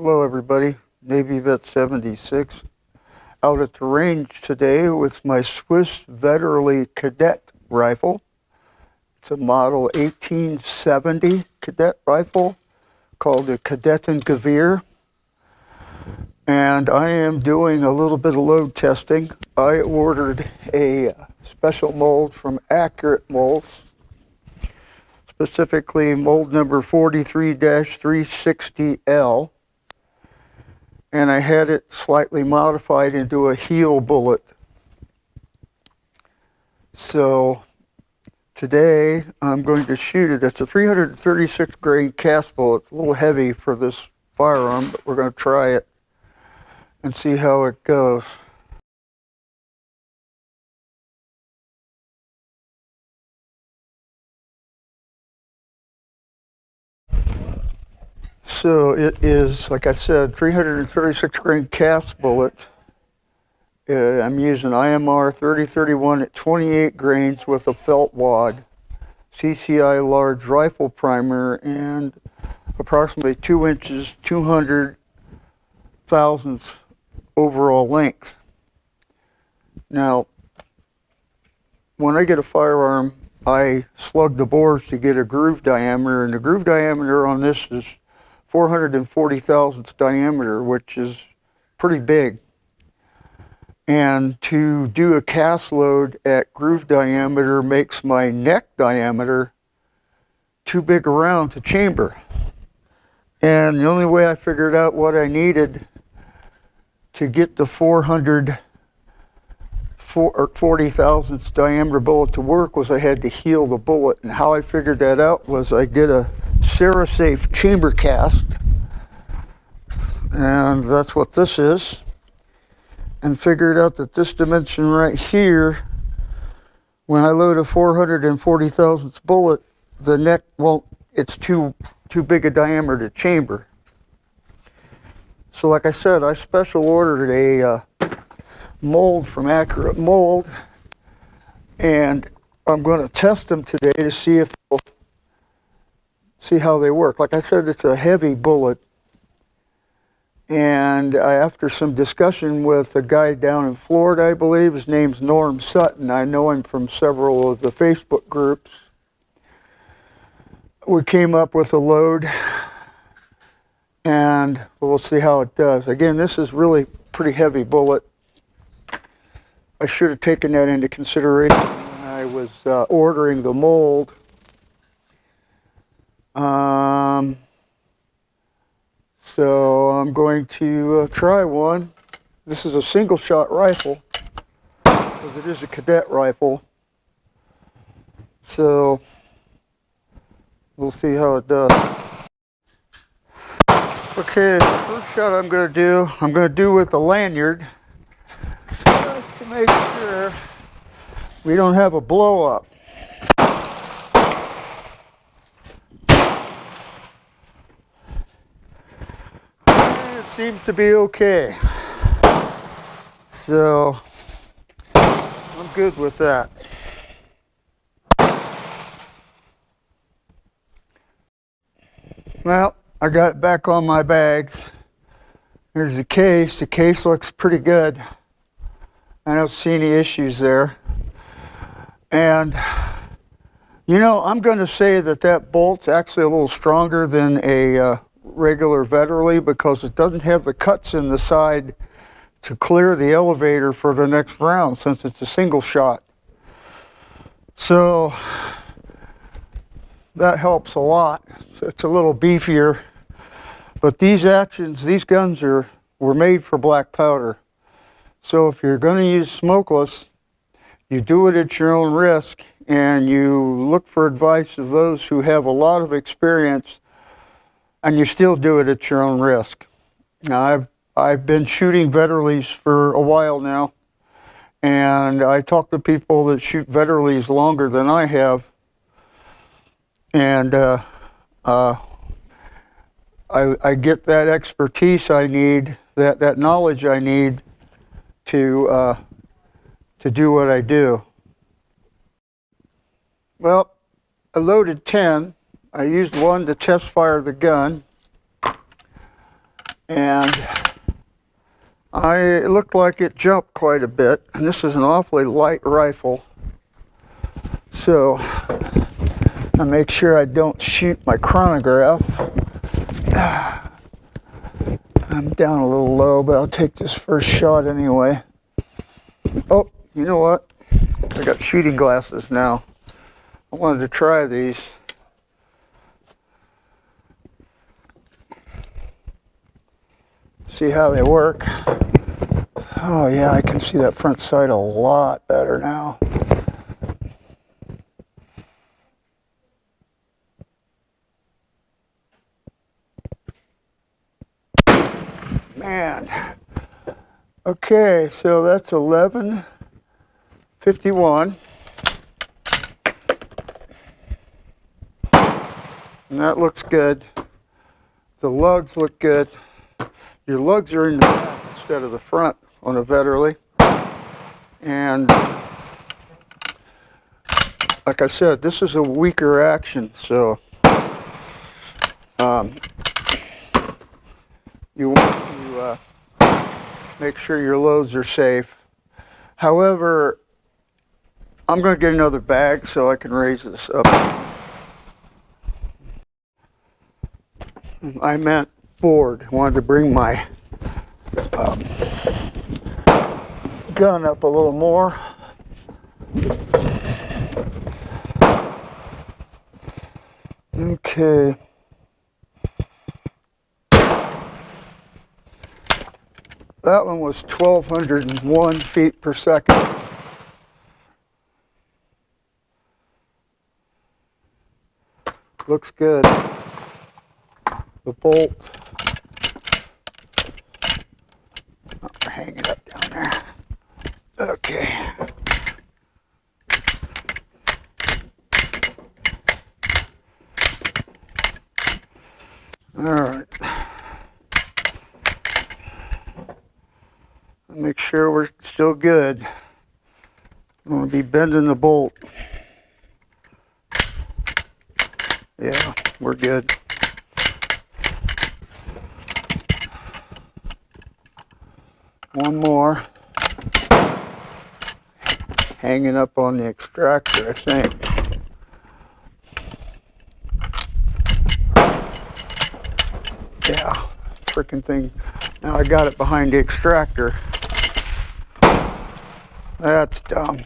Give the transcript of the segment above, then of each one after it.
Hello everybody, Navy Vet 76, out at the range today with my Swiss Vetterli Cadet rifle. It's a model 1870 Cadet rifle called a Cadet Gewehr. And I am doing a little bit of load testing. I ordered a special mold from Accurate Molds, specifically mold number 43-360L. And I had it slightly modified into a heel bullet. So today I'm going to shoot it. It's a 336 grain cast bullet. It's a little heavy for this firearm, but we're going to try it and see how it goes. So it is, like I said, 336 grain cast bullet. I'm using IMR 3031 at 28 grains with a felt wad, CCI large rifle primer, and approximately 2 inches, 200 thousandths overall length. Now, when I get a firearm, I slug the bores to get a groove diameter, and the groove diameter on this is 440 thousandths diameter, which is pretty big. And to do a cast load at groove diameter makes my neck diameter too big around to chamber. And the only way I figured out what I needed to get the 440 thousandths diameter bullet to work was I had to heel the bullet. And how I figured that out was I did a Safe chamber cast, and that's what this is, and figured out that this dimension right here, when I load a 440 thousandths bullet, the neck won't, it's too big a diameter to chamber. So like I said, I special ordered a mold from Accurate Mold, and I'm going to test them today to see if they'll see how they work. Like I said, it's a heavy bullet, and after some discussion with a guy down in Florida, I believe, his name's Norm Sutton, I know him from several of the Facebook groups, we came up with a load, and we'll see how it does. Again, this is really pretty heavy bullet. I should have taken that into consideration when I was ordering the mold. So I'm going to try one. This is a single shot rifle, because it is a cadet rifle. So we'll see how it does. Okay, the first shot I'm going to do with the lanyard, just to make sure we don't have a blow up. Seems to be okay, so I'm good with that. Well, I got it back on my bags. Here's the case. The case looks pretty good. I don't see any issues there. And you know, I'm going to say that bolt's actually a little stronger than a regular Vetterli, because it doesn't have the cuts in the side to clear the elevator for the next round, since it's a single shot. So that helps a lot. It's a little beefier, but these guns were made for black powder. So if you're going to use smokeless, you do it at your own risk, and you look for advice of those who have a lot of experience, and you still do it at your own risk. Now, I've been shooting Vetterlis for a while now, and I talk to people that shoot Vetterlis longer than I have, and I get that expertise I need, that knowledge I need to do what I do. Well, I loaded 10. I used one to test fire the gun, and it looked like it jumped quite a bit, and this is an awfully light rifle, so I make sure I don't shoot my chronograph. I'm down a little low, but I'll take this first shot anyway. Oh, you know what? I got shooting glasses now. I wanted to try these. See how they work. Oh yeah, I can see that front sight a lot better now. Man. Okay, so that's 11:51. And that looks good. The lugs look good. Your lugs are in the back instead of the front on a Vetterli. And like I said, this is a weaker action, so you want to make sure your loads are safe. However, I'm going to get another bag so I can raise this up. I meant forward. I wanted to bring my gun up a little more. Okay. That one was 1,201 feet per second. Looks good. The bolt. Oh, hang it up down there. Okay. All right. Make sure we're still good. I'm going to be bending the bolt. Yeah, we're good. One more. Hanging up on the extractor, I think. Yeah, freaking thing. Now I got it behind the extractor. That's dumb.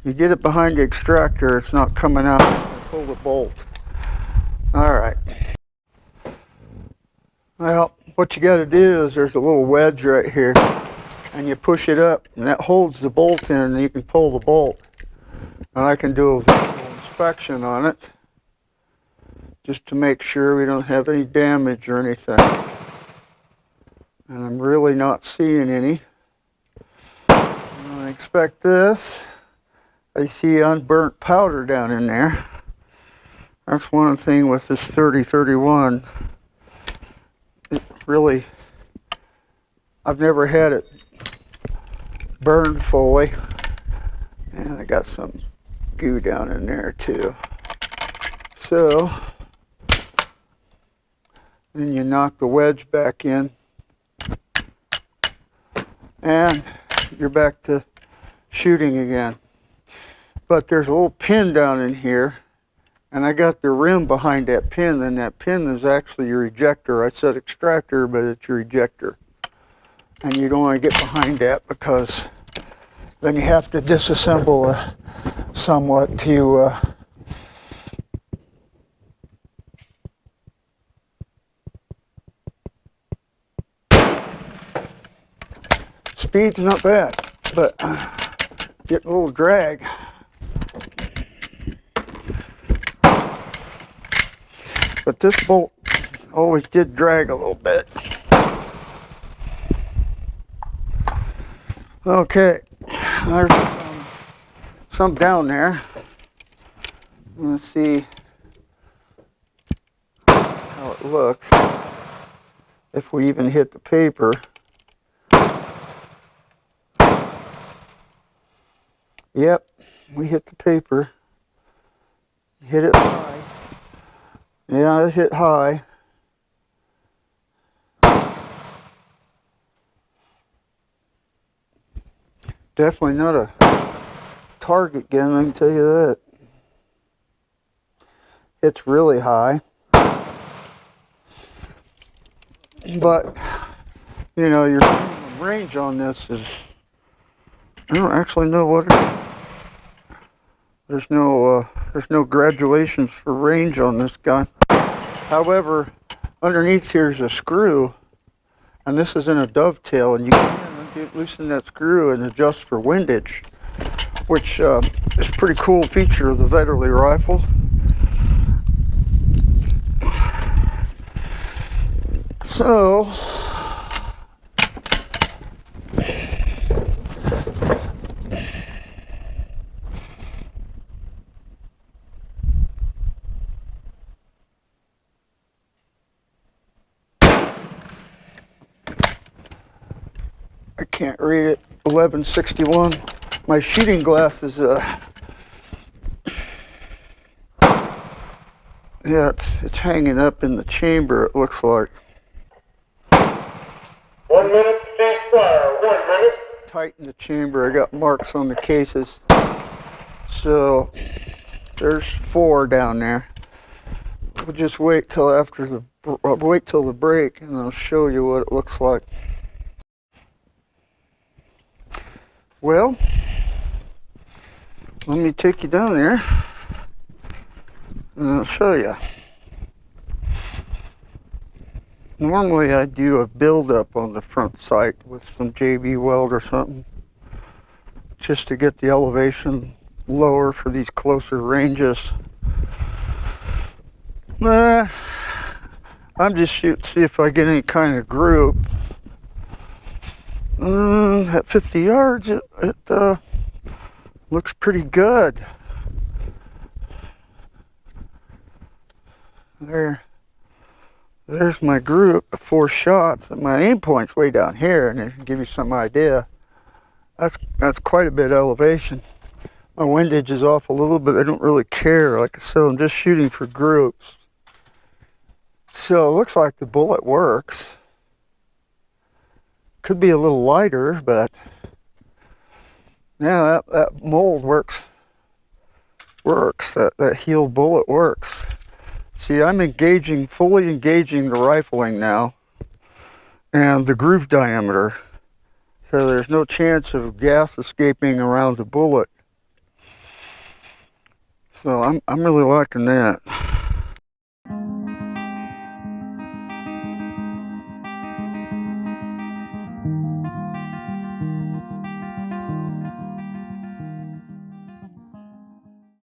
You get it behind the extractor, it's not coming out. Pull the bolt. All right. Well, what you got to do is there's a little wedge right here, and you push it up, and that holds the bolt in, and you can pull the bolt. And I can do a visual inspection on it, just to make sure we don't have any damage or anything. And I'm really not seeing any. I expect this. I see unburnt powder down in there. That's one thing with this 30-31. It really, I've never had it burned fully. And I got some goo down in there too. So, then you knock the wedge back in. And you're back to shooting again. But there's a little pin down in here, and I got the rim behind that pin, and that pin is actually your ejector. I said extractor, but it's your ejector. And you don't want to get behind that because then you have to disassemble somewhat to speed's not bad, but getting a little drag. But this bolt always did drag a little bit. Okay, there's some down there. Let's see how it looks. If we even hit the paper. Yep, we hit the paper. Hit it high. Yeah, it hit high. Definitely not a target gun, I can tell you that. It's really high. But, you know, your range on this is, I don't actually know what it is. There's no graduations for range on this gun. However, underneath here is a screw, and this is in a dovetail, and you can loosen that screw and adjust for windage, which is a pretty cool feature of the Vetterli rifle. So, I can't read it. 1161. My shooting glass is yeah, it's hanging up in the chamber, it looks like. 1 minute, ceasefire, 1 minute. Tighten the chamber, I got marks on the cases. So there's 4 down there. We'll just wait till the break, and I'll show you what it looks like. Well, let me take you down there, and I'll show you. Normally I do a build-up on the front sight with some JB weld or something, just to get the elevation lower for these closer ranges. I'm just shooting to see if I get any kind of group. At 50 yards, it looks pretty good. There's my group of 4 shots, and my aim point's way down here, and it can give you some idea. That's quite a bit of elevation. My windage is off a little bit. I don't really care. Like I said, I'm just shooting for groups. So it looks like the bullet works. Could be a little lighter, but yeah, that mold works. That healed bullet works. See, I'm fully engaging the rifling now, and the groove diameter. So there's no chance of gas escaping around the bullet. So I'm really liking that.